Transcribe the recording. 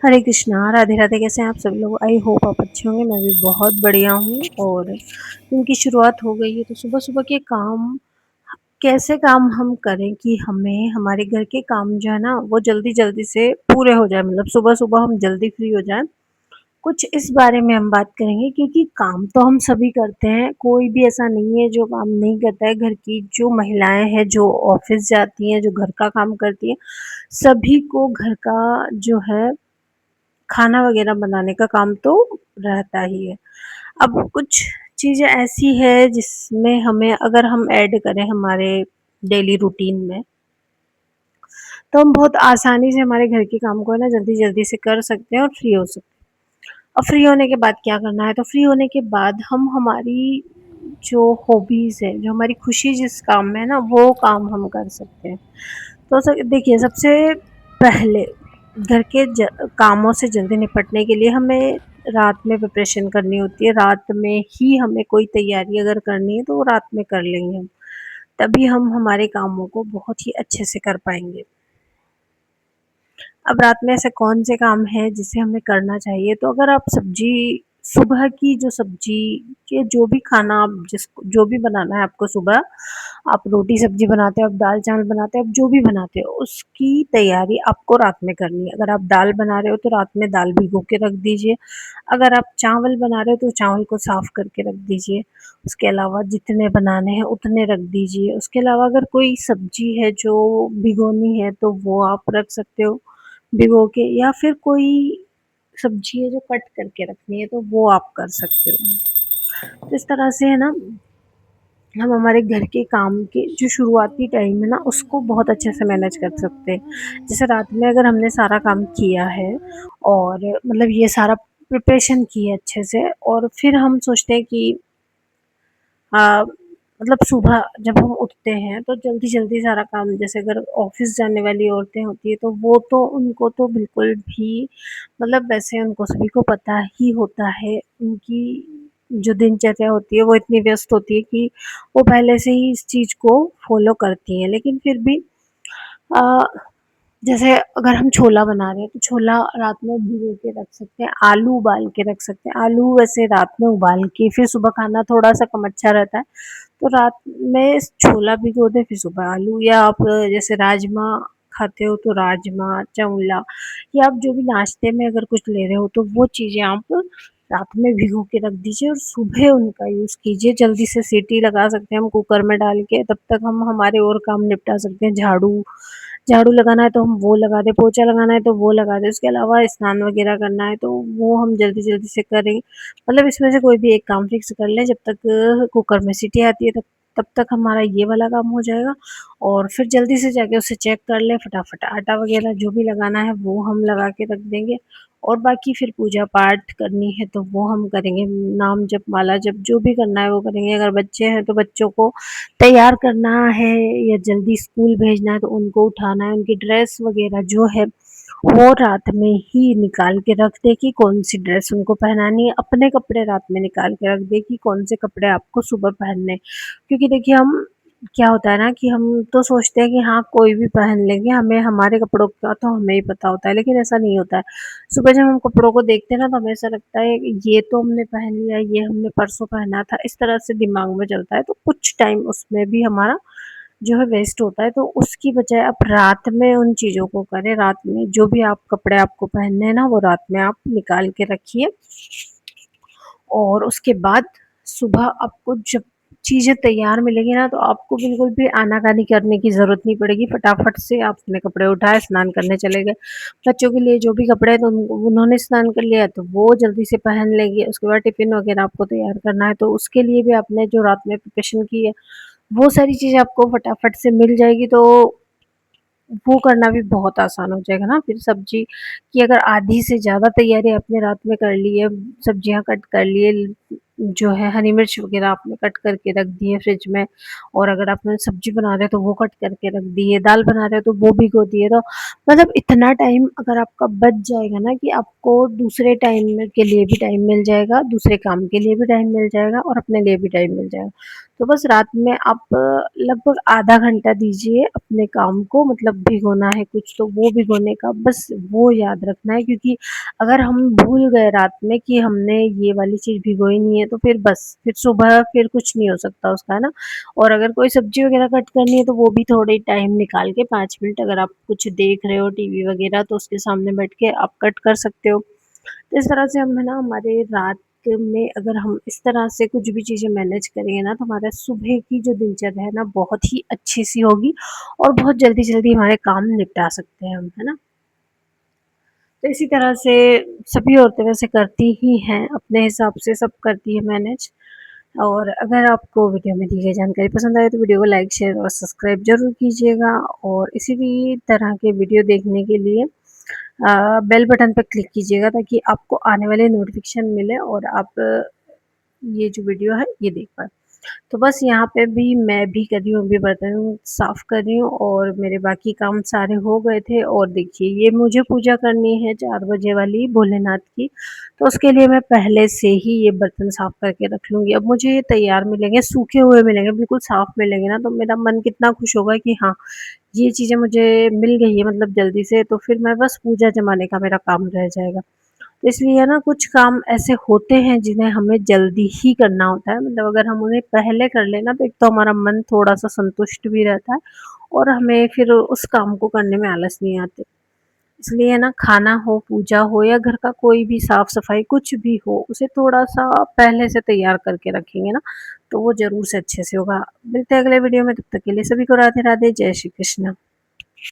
हरे कृष्णा, राधे राधे। कैसे हैं आप सब लोग? आई होप आप अच्छे होंगे। मैं भी बहुत बढ़िया हूँ। और दिन की शुरुआत हो गई है तो सुबह सुबह के काम, कैसे काम हम करें कि हमें हमारे घर के काम जो है ना वो जल्दी जल्दी से पूरे हो जाए, मतलब सुबह सुबह हम जल्दी फ्री हो जाएं। कुछ इस बारे में हम बात करेंगे, क्योंकि काम तो हम सभी करते हैं, कोई भी ऐसा नहीं है जो काम नहीं करता है। घर की जो महिलाएं हैं, जो ऑफिस जाती हैं, जो घर का काम करती हैं, सभी को घर का जो है खाना वगैरह बनाने का काम तो रहता ही है। अब कुछ चीज़ें ऐसी है जिसमें हमें, अगर हम ऐड करें हमारे डेली रूटीन में, तो हम बहुत आसानी से हमारे घर के काम को है ना जल्दी जल्दी से कर सकते हैं और फ्री हो सकते हैं। और फ्री होने के बाद क्या करना है? तो फ्री होने के बाद हम हमारी जो हॉबीज़ है, जो हमारी खुशी जिस काम में है ना, वो काम हम कर सकते हैं। तो देखिए, सबसे पहले घर के कामों से जल्दी निपटने के लिए हमें रात में प्रिपरेशन करनी होती है। रात में ही हमें कोई तैयारी अगर करनी है तो वो रात में कर लेंगे हम, तभी हम हमारे कामों को बहुत ही अच्छे से कर पाएंगे। अब रात में ऐसे कौन से काम हैं जिसे हमें करना चाहिए? तो अगर आप सब्जी, सुबह की जो सब्जी के जो भी खाना आप जिसको जो भी बनाना है आपको सुबह, आप रोटी सब्जी बनाते हो, आप दाल चावल बनाते हो, आप जो भी बनाते हो, उसकी तैयारी आपको रात में करनी है। अगर आप दाल बना रहे हो तो रात में दाल भिगो के रख दीजिए। अगर आप चावल बना रहे हो तो चावल को साफ करके रख दीजिए। उसके अलावा जितने बनाने हैं उतने रख दीजिए। उसके अलावा अगर कोई सब्जी है जो भिगोनी है तो वो आप रख सकते हो भिगो के, या फिर कोई सब्जी है जो कट करके रखनी है तो वो आप कर सकते हो। तो इस तरह से है ना, हम हमारे घर के काम के जो शुरुआती टाइम है ना उसको बहुत अच्छे से मैनेज कर सकते हैं। जैसे रात में अगर हमने सारा काम किया है और मतलब ये सारा प्रिपरेशन की है अच्छे से, और फिर हम सोचते हैं कि मतलब सुबह जब हम उठते हैं तो जल्दी-जल्दी सारा काम, जैसे अगर ऑफ़िस जाने वाली औरतें होती हैं तो वो तो उनको तो बिल्कुल भी, मतलब वैसे उनको सभी को पता ही होता है, उनकी जो दिनचर्या होती है वो इतनी व्यस्त होती है कि वो पहले से ही इस चीज़ को फ़ॉलो करती हैं। लेकिन फिर भी अ, जैसे अगर हम छोला बना रहे हैं तो छोला रात में भिगो के रख सकते हैं, आलू उबाल के रख सकते हैं। आलू वैसे रात में उबाल के फिर सुबह खाना थोड़ा-सा कम अच्छा रहता है। तो रात में छोला भिगो दें, फिर सुबह आलू, या आप जैसे राजमा खाते हो तो राजमा, चौला, या आप जो भी नाश्ते में अगर कुछ ले रहे हो तो वो चीज़ें आप रात में भिगो के रख दीजिए और सुबह उनका यूज़ कीजिए। जल्दी से सीटी लगा सकते हैं हम कुकर में डाल के, तब तक हम हमारे और काम निपटा सकते हैं। झाड़ू झाड़ू लगाना है तो हम वो लगा दें, पोछा लगाना है तो वो लगा दें, उसके अलावा स्नान वगैरह करना है तो वो हम जल्दी-जल्दी से करें। मतलब इसमें से कोई भी एक काम फिक्स कर लें, जब तक कुकर में सीटी आती है तब तक हमारा ये वाला काम हो जाएगा। और फिर जल्दी से जाके उसे चेक कर लें, फटाफट आटा वगैरह जो भी लगाना है वो हम लगा के रख देंगे। और बाकी फिर पूजा पाठ करनी है तो वो हम करेंगे, नाम जप, माला जप, जो भी करना है वो करेंगे। अगर बच्चे हैं तो बच्चों को तैयार करना है या जल्दी स्कूल भेजना है तो उनको उठाना है, उनकी ड्रेस वगैरह जो है वो रात में ही निकाल के रख दे कि कौन-सी ड्रेस उनको पहनानी है। अपने कपड़े रात में निकाल के रख दे कि कौन से कपड़े आपको सुबह पहनने हैं। क्योंकि देखिए, हम क्या होता है ना कि हम तो सोचते हैं कि हाँ, कोई भी पहन लेंगे, हमें हमारे कपड़ों का तो हमें ही पता होता है, लेकिन ऐसा नहीं होता है। सुबह जब हम कपड़ों को देखते हैं ना तो हमें ऐसा लगता है कि ये तो हमने पहन लिया, ये हमने परसों पहना था, इस तरह से दिमाग में चलता है। तो कुछ टाइम उसमें भी हमारा जो है वेस्ट होता है, तो उसकी बजाय आप रात में उन चीज़ों को करें। रात में जो भी आप कपड़े आपको पहनने हैं ना वो रात में आप निकाल के रखिए। और उसके बाद सुबह आपको जब चीज़ें तैयार मिलेंगी ना तो आपको बिल्कुल भी आनाकानी करने की ज़रूरत नहीं पड़ेगी। फटाफट से आप अपने कपड़े उठाए, स्नान करने चले गए। बच्चों के लिए जो भी कपड़े हैं तो उन्होंने स्नान कर लिया तो वो जल्दी से पहन लेंगे। उसके बाद टिफ़िन वगैरह आपको तैयार करना है तो उसके लिए भी आपने जो रात में प्रिपरेशन की है वो सारी चीज़ें आपको फटाफट से मिल जाएगी, तो वो करना भी बहुत आसान हो जाएगा ना। फिर सब्ज़ी की अगर आधी से ज़्यादा तैयारी आपने रात में कर ली है, सब्जियाँ कट कर लिए, जो है हरी मिर्च वग़ैरह आपने कट करके रख दिए फ्रिज में, और अगर आपने सब्ज़ी बना रहे हो तो वो कट करके रख दिए, दाल बना रहे हो तो वो भिगो दिए, तो मतलब इतना टाइम अगर आपका बच जाएगा ना कि आपको दूसरे टाइम में के लिए भी टाइम मिल जाएगा, दूसरे काम के लिए भी टाइम मिल जाएगा और अपने लिए भी टाइम मिल जाएगा। तो बस रात में आप लगभग आधा घंटा दीजिए अपने काम को, मतलब भिगोना है कुछ तो वो भिगोने का बस वो याद रखना है, क्योंकि अगर हम भूल गए रात में कि हमने ये वाली चीज़ भिगोई नहीं है तो फिर बस फिर सुबह फिर कुछ नहीं हो सकता उसका, है ना। और अगर कोई सब्जी वगैरह कट करनी है तो वो भी थोड़ी टाइम निकाल के 5 मिनट, अगर आप कुछ देख रहे हो टीवी वगैरह तो उसके सामने बैठ के आप कट कर सकते हो। तो इस तरह से हम है ना हमारे रात में अगर हम इस तरह से कुछ भी चीज़ें मैनेज करेंगे ना तो हमारा सुबह की जो दिनचर्या है ना बहुत ही अच्छी सी होगी, और बहुत जल्दी जल्दी हमारे काम निपटा सकते हैं हम, है ना। तो इसी तरह से सभी औरतें वैसे करती ही हैं, अपने हिसाब से सब करती है मैनेज। और अगर आपको वीडियो में दी गई जानकारी पसंद आए तो वीडियो को लाइक, शेयर और सब्सक्राइब ज़रूर कीजिएगा, और इसी भी तरह के वीडियो देखने के लिए बेल बटन पर क्लिक कीजिएगा ताकि आपको आने वाले नोटिफिकेशन मिले और आप ये जो वीडियो है ये देख पाएँ। तो बस यहाँ पे भी मैं भी कर रही हूँ, अभी बर्तन साफ़ कर रही हूँ और मेरे बाकी काम सारे हो गए थे, और देखिए ये मुझे पूजा करनी है 4 बजे वाली भोलेनाथ की, तो उसके लिए मैं पहले से ही ये बर्तन साफ़ करके रख लूँगी। अब मुझे ये तैयार मिलेंगे, सूखे हुए मिलेंगे, बिल्कुल साफ़ मिलेंगे ना तो मेरा मन कितना खुश होगा कि हाँ, ये चीज़ें मुझे मिल गई है मतलब जल्दी से, तो फिर मैं बस पूजा जमाने का मेरा काम रह जाएगा। तो इसलिए ना कुछ काम ऐसे होते हैं जिन्हें हमें जल्दी ही करना होता है, मतलब अगर हम उन्हें पहले कर लें ना तो एक तो हमारा मन थोड़ा-सा संतुष्ट भी रहता है और हमें फिर उस काम को करने में आलस नहीं आती। इसलिए ना खाना हो, पूजा हो या घर का कोई भी साफ-सफाई कुछ भी हो, उसे थोड़ा-सा पहले से तैयार करके रखेंगे ना, तो वो ज़रूर से अच्छे से होगा। मिलते हैं अगले वीडियो में, तब तक के लिए सभी को राधे-राधे, जय श्री कृष्ण।